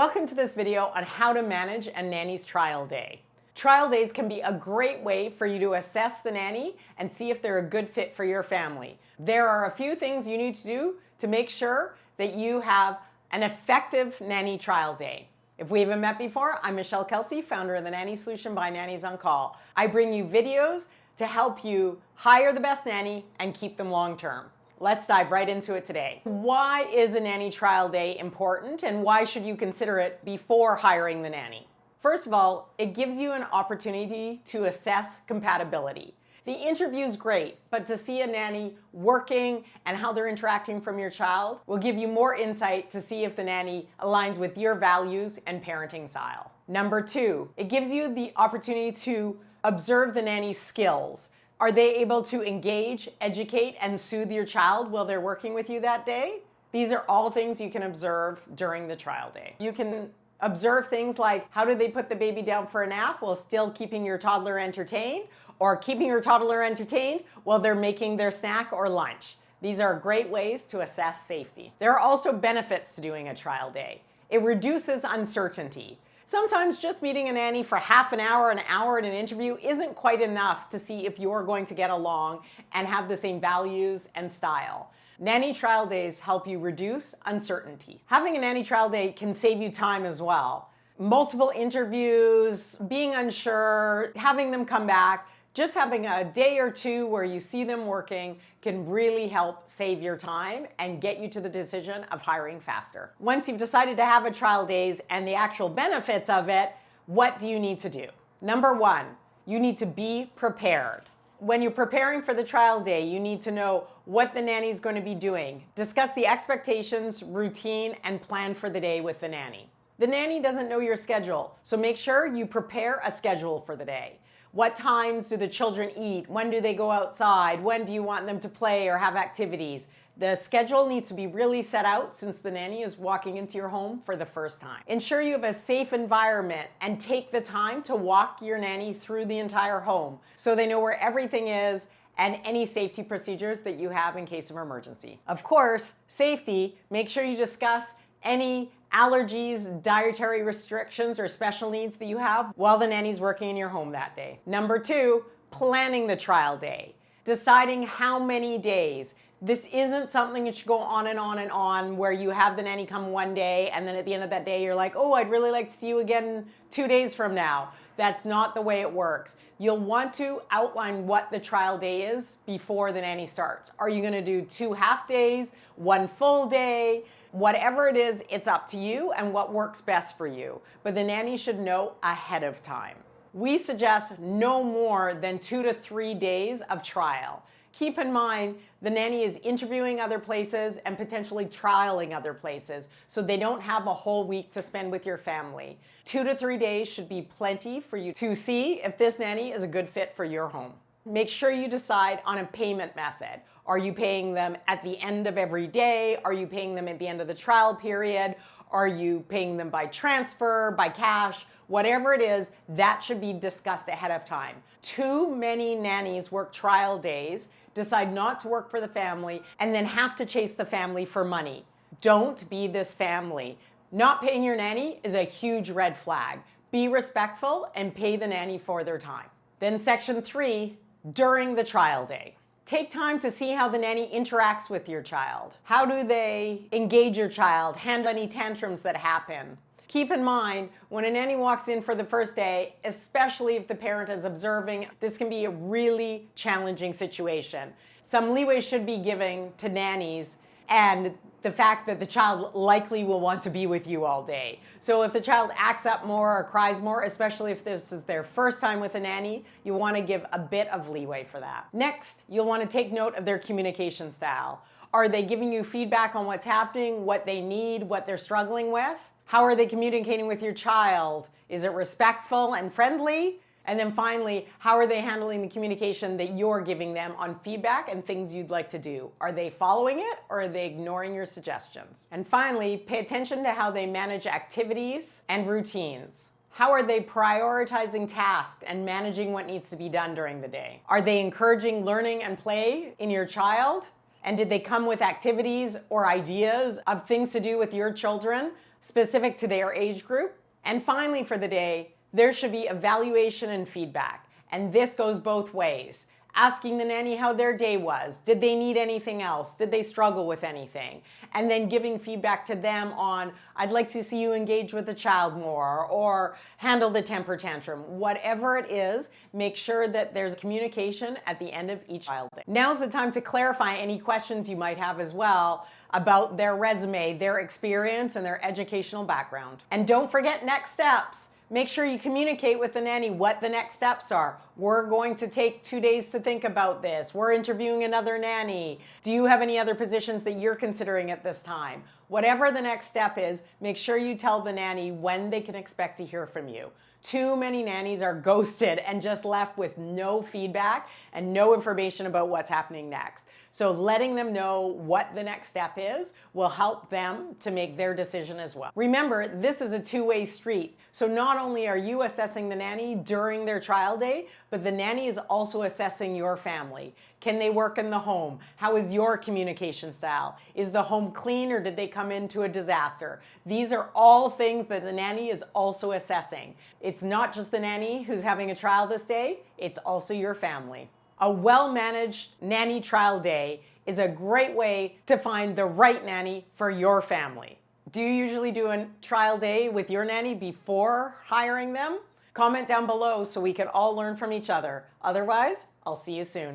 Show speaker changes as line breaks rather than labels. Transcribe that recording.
Welcome to this video on how to manage a nanny's trial day. Trial days can be a great way for you to assess the nanny and see if they're a good fit for your family. There are a few things you need to do to make sure that you have an effective nanny trial day. If we haven't met before, I'm Michelle Kelsey, founder of the Nanny Solution by Nannies on Call. I bring you videos to help you hire the best nanny and keep them long term. Let's dive right into it today. Why is a nanny trial day important and why should you consider it before hiring the nanny? First of all, it gives you an opportunity to assess compatibility. The interview is great, but to see a nanny working and how they're interacting from your child will give you more insight to see if the nanny aligns with your values and parenting style. Number two, it gives you the opportunity to observe the nanny's skills. Are they able to engage, educate, and soothe your child while they're working with you that day? These are all things you can observe during the trial day. You can observe things like how do they put the baby down for a nap while still keeping your toddler entertained, or keeping your toddler entertained while they're making their snack or lunch. These are great ways to assess safety. There are also benefits to doing a trial day. It reduces uncertainty. Sometimes just meeting a nanny for half an hour in an interview isn't quite enough to see if you're going to get along and have the same values and style. Nanny trial days help you reduce uncertainty. Having a nanny trial day can save you time as well. Multiple interviews, being unsure, having them come back, just having a day or two where you see them working can really help save your time and get you to the decision of hiring faster. Once you've decided to have a trial days and the actual benefits of it, what do you need to do? Number one, you need to be prepared. When you're preparing for the trial day, you need to know what the nanny is going to be doing. Discuss the expectations, routine, and plan for the day with the nanny. The nanny doesn't know your schedule, so make sure you prepare a schedule for the day. What times do the children eat? When do they go outside? When do you want them to play or have activities? The schedule needs to be really set out since the nanny is walking into your home for the first time. Ensure you have a safe environment and take the time to walk your nanny through the entire home so they know where everything is and any safety procedures that you have in case of emergency. Of course, safety, make sure you discuss any allergies, dietary restrictions, or special needs that you have while the nanny's working in your home that day. Number two, planning the trial day. Deciding how many days. This isn't something that should go on and on and on where you have the nanny come one day and then at the end of that day you're like, oh, I'd really like to see you again 2 days from now. That's not the way it works. You'll want to outline what the trial day is before the nanny starts. Are you gonna do 2 half days, 1 full day? Whatever it is, it's up to you and what works best for you. But the nanny should know ahead of time. We suggest no more than 2 to 3 days of trial. Keep in mind, the nanny is interviewing other places and potentially trialing other places, so they don't have a whole week to spend with your family. 2 to 3 days should be plenty for you to see if this nanny is a good fit for your home. Make sure you decide on a payment method. Are you paying them at the end of every day? Are you paying them at the end of the trial period? Are you paying them by transfer, by cash? Whatever it is, that should be discussed ahead of time. Too many nannies work trial days, decide not to work for the family, and then have to chase the family for money. Don't be this family. Not paying your nanny is a huge red flag. Be respectful and pay the nanny for their time. Then section 3, during the trial day. Take time to see how the nanny interacts with your child. How do they engage your child, handle any tantrums that happen? Keep in mind, when a nanny walks in for the first day, especially if the parent is observing, this can be a really challenging situation. Some leeway should be given to nannies and the fact that the child likely will want to be with you all day. So if the child acts up more or cries more, especially if this is their first time with a nanny, you want to give a bit of leeway for that. Next, you'll want to take note of their communication style. Are they giving you feedback on what's happening, what they need, what they're struggling with? How are they communicating with your child? Is it respectful and friendly? And then finally, how are they handling the communication that you're giving them on feedback and things you'd like to do? Are they following it or are they ignoring your suggestions? And finally, pay attention to how they manage activities and routines. How are they prioritizing tasks and managing what needs to be done during the day? Are they encouraging learning and play in your child? And did they come with activities or ideas of things to do with your children specific to their age group. And finally for the day, there should be evaluation and feedback. And this goes both ways. Asking the nanny how their day was. Did they need anything else? Did they struggle with anything? And then giving feedback to them on, I'd like to see you engage with the child more, or handle the temper tantrum. Whatever it is, make sure that there's communication at the end of each child day. Now's the time to clarify any questions you might have as well about their resume, their experience, and their educational background. And don't forget next steps. Make sure you communicate with the nanny what the next steps are. We're going to take 2 days to think about this. We're interviewing another nanny. Do you have any other positions that you're considering at this time? Whatever the next step is, make sure you tell the nanny when they can expect to hear from you. Too many nannies are ghosted and just left with no feedback and no information about what's happening next. So letting them know what the next step is will help them to make their decision as well. Remember, this is a two-way street. So not only are you assessing the nanny during their trial day, but the nanny is also assessing your family. Can they work in the home? How is your communication style? Is the home clean, or did they come into a disaster? These are all things that the nanny is also assessing. It's not just the nanny who's having a trial this day, it's also your family. A well-managed nanny trial day is a great way to find the right nanny for your family. Do you usually do a trial day with your nanny before hiring them? Comment down below so we can all learn from each other. Otherwise, I'll see you soon.